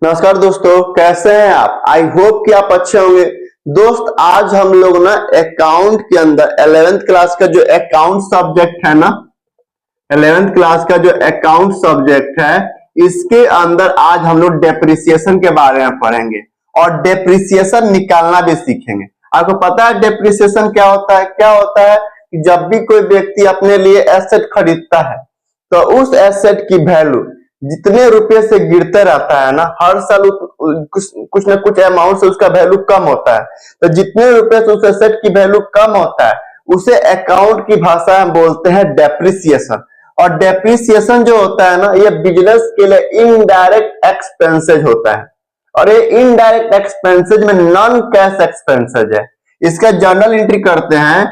नमस्कार दोस्तों, कैसे हैं आप। आई होप कि आप अच्छे होंगे। दोस्त, आज हम लोग ना अकाउंट के अंदर 11th क्लास का जो अकाउंट सब्जेक्ट है ना, 11th क्लास का जो अकाउंट सब्जेक्ट है, इसके अंदर आज हम लोग डेप्रिसिएशन के बारे में पढ़ेंगे और डेप्रिसिएशन निकालना भी सीखेंगे। आपको पता है डेप्रिसिएशन क्या होता है? क्या होता है कि जब भी कोई व्यक्ति अपने लिए एसेट खरीदता है तो उस एसेट की वैल्यू जितने रुपए से गिरते रहता है ना, हर साल कुछ ना कुछ अमाउंट से उसका वैल्यू कम होता है। तो जितने रुपए से उस एसेट की वैल्यू कम होता है उसे अकाउंट की भाषा में बोलते हैं डेप्रिसिएशन। और डेप्रिसिएशन जो होता है ना, ये बिजनेस के लिए इनडायरेक्ट एक्सपेंसेज होता है और ये इनडायरेक्ट एक्सपेंसेज में नॉन कैश एक्सपेंसेज है। इसका जर्नल एंट्री करते हैं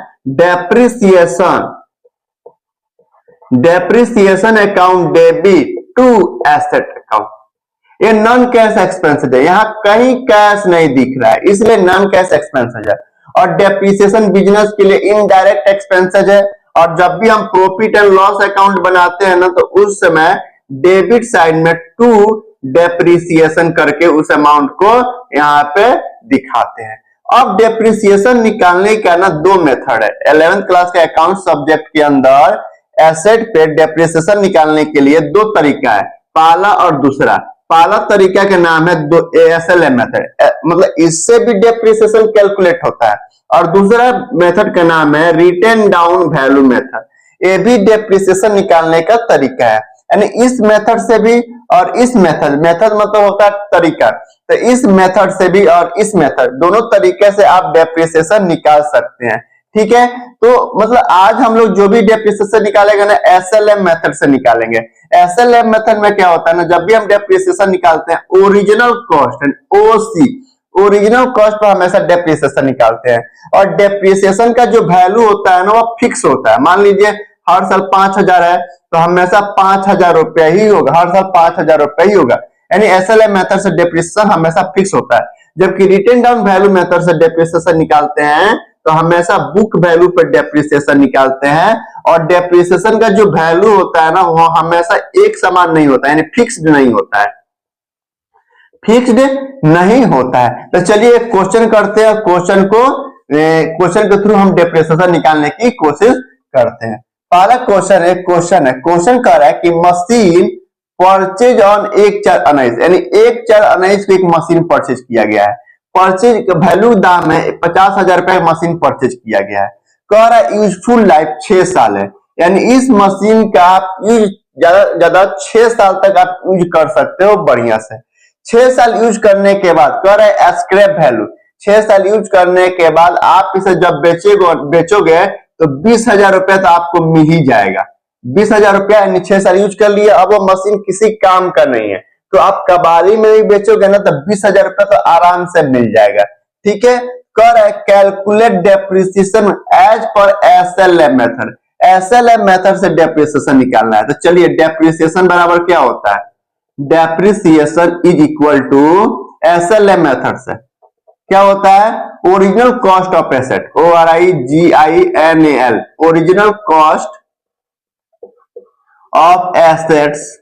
depreciation account debit to asset account. ये नॉन कैश एक्सपेंसेज है, यहाँ कहीं कैश नहीं दिख रहा है, इसलिए नॉन कैश एक्सपेंसेज है। और डेप्रिसिएशन बिजनेस के लिए इनडायरेक्ट एक्सपेंसेज है। और जब भी हम प्रॉफिट एंड लॉस अकाउंट बनाते हैं ना, तो उस समय डेबिट साइड में टू डेप्रिसिएशन करके उस अमाउंट को यहाँ पे दिखाते हैं। अब डेप्रिसिएशन निकालने का ना दो मेथड है। 11th क्लास के अकाउंट सब्जेक्ट के अंदर एसेट पे डेप्रिसिएशन निकालने के लिए दो तरीका है, पहला और दूसरा। पहला तरीका का नाम है ASLM मेथड, मतलब इससे भी डेप्रिसिएशन कैलकुलेट होता है। और दूसरा मेथड का नाम है रिटेन डाउन वैल्यू मेथड। ये भी डेप्रिसिएशन निकालने का तरीका है। यानी इस मेथड से भी और इस मेथड मतलब होता है तरीका, तो इस मेथड से भी और इस मेथड दोनों तरीके से आप डेप्रिसिएशन निकाल सकते हैं। ठीक है, तो मतलब आज हम लोग जो भी डेप्रिसिएशन निकालेंगे ना, SLM मेथड से निकालेंगे। SLM मेथड में क्या होता है ना, जब भी हम डेप्रिसिएशन निकालते हैं original cost and OC, original cost per हमेशा डेप्रिसिएशन निकालते हैं। और डेप्रिसिएशन का जो वैल्यू होता है ना, वो फिक्स होता है। मान लीजिए हर साल 5,000 है तो हमेशा 5,000 रुपया ही होगा, हर साल 5,000 रुपया ही होगा। यानी SLM मेथड से डेप्रिसिएशन हमेशा फिक्स होता है। जबकि रिटेन डाउन वैल्यू मेथड से डेप्रिसिएशन निकालते हैं तो हमेशा बुक वैल्यू पर डेप्रिसिएशन निकालते हैं। और डेप्रिसिएशन का जो वैल्यू होता है ना, वो हमेशा एक समान नहीं होता, यानी फिक्स्ड नहीं होता है, फिक्स्ड नहीं होता है। तो चलिए एक क्वेश्चन करते हैं, क्वेश्चन के थ्रू हम डेप्रिसिएशन निकालने की कोशिश करते हैं। पहला क्वेश्चन कह रहा है कि मशीन परचेज ऑन 1/4/19, यानी 1/4/19 को एक मशीन परचेज किया गया है। परचेज वैल्यू दाम है 50,000 रुपए मशीन परचेज किया गया है। कह रहा है यूजफुल लाइफ 6 साल है, यानी इस मशीन का आप यूज ज्यादा 6 साल तक आप यूज कर सकते हो बढ़िया से। 6 साल यूज करने के बाद कह रहा है स्क्रैप वैल्यू, 6 साल यूज करने के बाद आप इसे जब बेचोगे तो 20,000 रुपया तो आपको मिल ही जाएगा। 20,000 रुपया यानी 6 साल यूज कर लिया, अब वो मशीन किसी काम का नहीं है, तो आप कबाड़ी में भी बेचोगे ना तो 20,000 रुपया तो आराम से मिल जाएगा। ठीक है, कह रहा है कैलकुलेट डेप्रिसिएशन एज पर SLM मेथड। SLM मेथड से डेप्रिसिएशन निकालना है। तो चलिए, डेप्रिसिएशन बराबर क्या होता है? Depreciation is equal to SLM method से क्या होता है? Original cost of asset, ORIGINAL, original cost of assets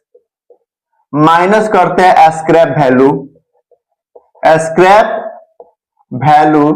minus करते हैं स्क्रैप वैल्यू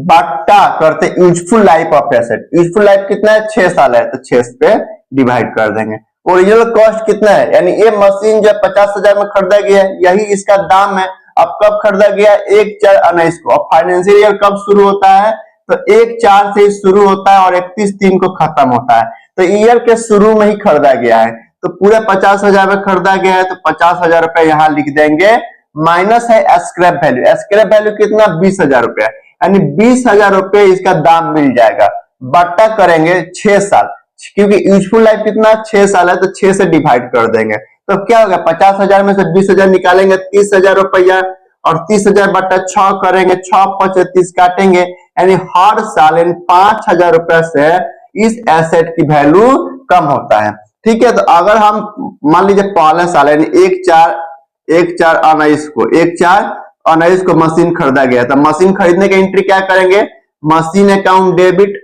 बट्टा करते useful life of asset. Useful life कितना है? 6 साल है, तो 6 पे डिवाइड कर देंगे। ओरिजिनल कॉस्ट कितना है? यानी ये मशीन जब 50,000 में खरीदा गया है, यही इसका दाम है। अब कब खरीदा गया? 1/4/19 को। अब फाइनेंशियल ईयर कब शुरू होता है? तो 1/4 से शुरू होता है और 31/3 को खत्म होता है। तो ईयर के शुरू में ही खरीदा गया है, तो पूरे 50,000 में खरीदा गया है, तो 50,000 रुपए यहां लिख देंगे। माइनस है स्क्रैप वैल्यू कितना? 20,000 रुपया, यानी 20,000 रुपये इसका दाम मिल जाएगा। बट्टा करेंगे 6 साल, क्योंकि यूजफुल लाइफ कितना? 6 साल है, तो 6 से डिवाइड कर देंगे। तो क्या होगा? 50,000 में से 20,000 निकालेंगे, 30,000 रुपया, और 30,000 बट्टा 6 करेंगे, 6×5 काटेंगे, यानी हर साल इन 5,000 रुपए से इस एसेट की वैल्यू कम होता है। ठीक है, तो अगर हम मान लीजिए पहले साल यानी 1/4/19 को मशीन खरीदा गया, तो मशीन खरीदने का एंट्री क्या करेंगे? मशीन अकाउंट डेबिट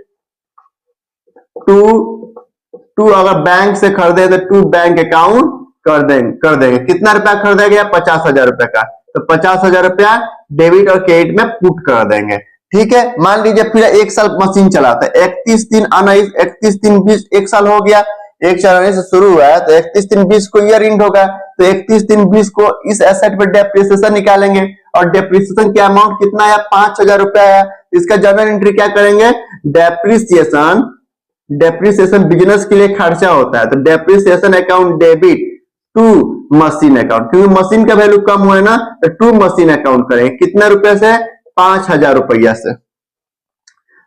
टू अगर बैंक से खरीदे तो टू बैंक अकाउंट कर देंगे। कितना रुपया खरीदा गया? 50,000 रुपए का। तो 50,000 रुपया डेबिट और क्रेडिट में पुट कर देंगे। ठीक है, मान लीजिए फिर 1 साल मशीन चलाता है, 31/3/19, 31/3/20 1 साल हो गया, 1 से शुरू हुआ है तो 31/3/20 को ईयर एंड होगा, तो 31/3/20 को इस एसेट पर डेप्रिसिएशन निकालेंगे और डेप्रिसिएशन का अमाउंट कितना है, 5,000 रुपया है। इसका जर्नल एंट्री क्या करेंगे, डेप्रिसिएशन बिजनेस के लिए खर्चा होता है, तो depreciation account debit to machine account, क्योंकि मशीन का वैल्यू कम हुआ है ना, तो टू मशीन अकाउंट करेंगे। कितने रुपए से, 5,000 रुपया से,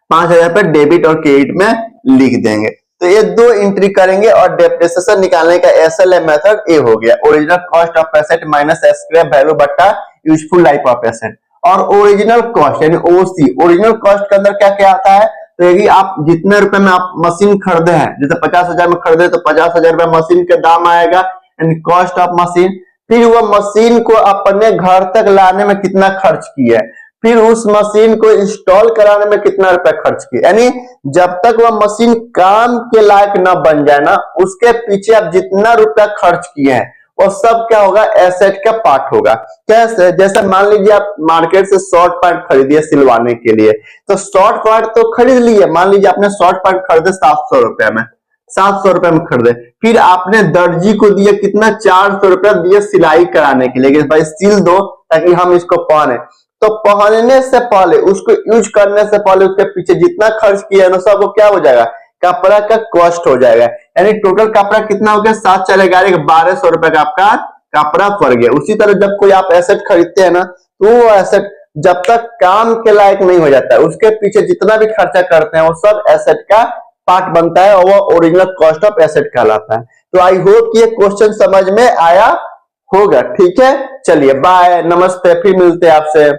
5,000 रुपये डेबिट और क्रेडिट में लिख देंगे। तो ये 2 एंट्री करेंगे और डेप्रिसिएशन निकालने का एसएलएम मेथड ए हो गया, original cost of asset minus scrap value बट्टा यूजफुल लाइफ ऑफ एसेट। और ओरिजिनल कॉस्ट यानी ओसी, ओरिजिनल कॉस्ट के अंदर क्या क्या आता है, तो यदि आप जितने रुपए में आप मशीन खरीदे हैं, जैसे 50,000 में खरीदे तो 50,000 रुपए मशीन का दाम आएगा यानी कॉस्ट ऑफ मशीन। फिर वह मशीन को अपने घर तक लाने में कितना खर्च किया है, फिर उस मशीन को इंस्टॉल कराने में कितना रुपया खर्च किया, यानी जब तक वह मशीन काम के लायक न बन जाए ना, उसके पीछे आप जितना रुपया खर्च किए हैं वो सब क्या होगा, एसेट का पार्ट होगा। कैसे, जैसे मान लीजिए आप मार्केट से शॉर्ट पैंट खरीदिए सिलवाने के लिए, तो शॉर्ट पैंट तो खरीद लिए, मान लीजिए आपने शॉर्ट पैंट खरीदे 700 रुपए में, 700 रुपए में खरीदे, फिर आपने दर्जी को दिए कितना, 400 रुपया दिए सिलाई कराने के लिए कि भाई सिल दो ताकि हम इसको पहने। तो पहनने से पहले, उसको यूज करने से पहले उसके पीछे जितना खर्च किया है ना, सब वो क्या हो जाएगा, कपड़ा का कॉस्ट हो जाएगा। यानी टोटल कपड़ा कितना हो गया, 7 4 11 1200 रुपए का आपका कपड़ा पड़ गया। उसी तरह जब कोई आप एसेट खरीदते हैं ना, तो वो एसेट जब तक काम के लायक नहीं हो जाता है, उसके पीछे जितना भी खर्चा करते हैं वो सब एसेट का पार्ट बनता है और वो ओरिजिनल कॉस्ट ऑफ एसेट कहलाता है। तो आई होप कि ये क्वेश्चन समझ में आया होगा। ठीक है, चलिए बाय, नमस्ते, फिर मिलते हैं आपसे।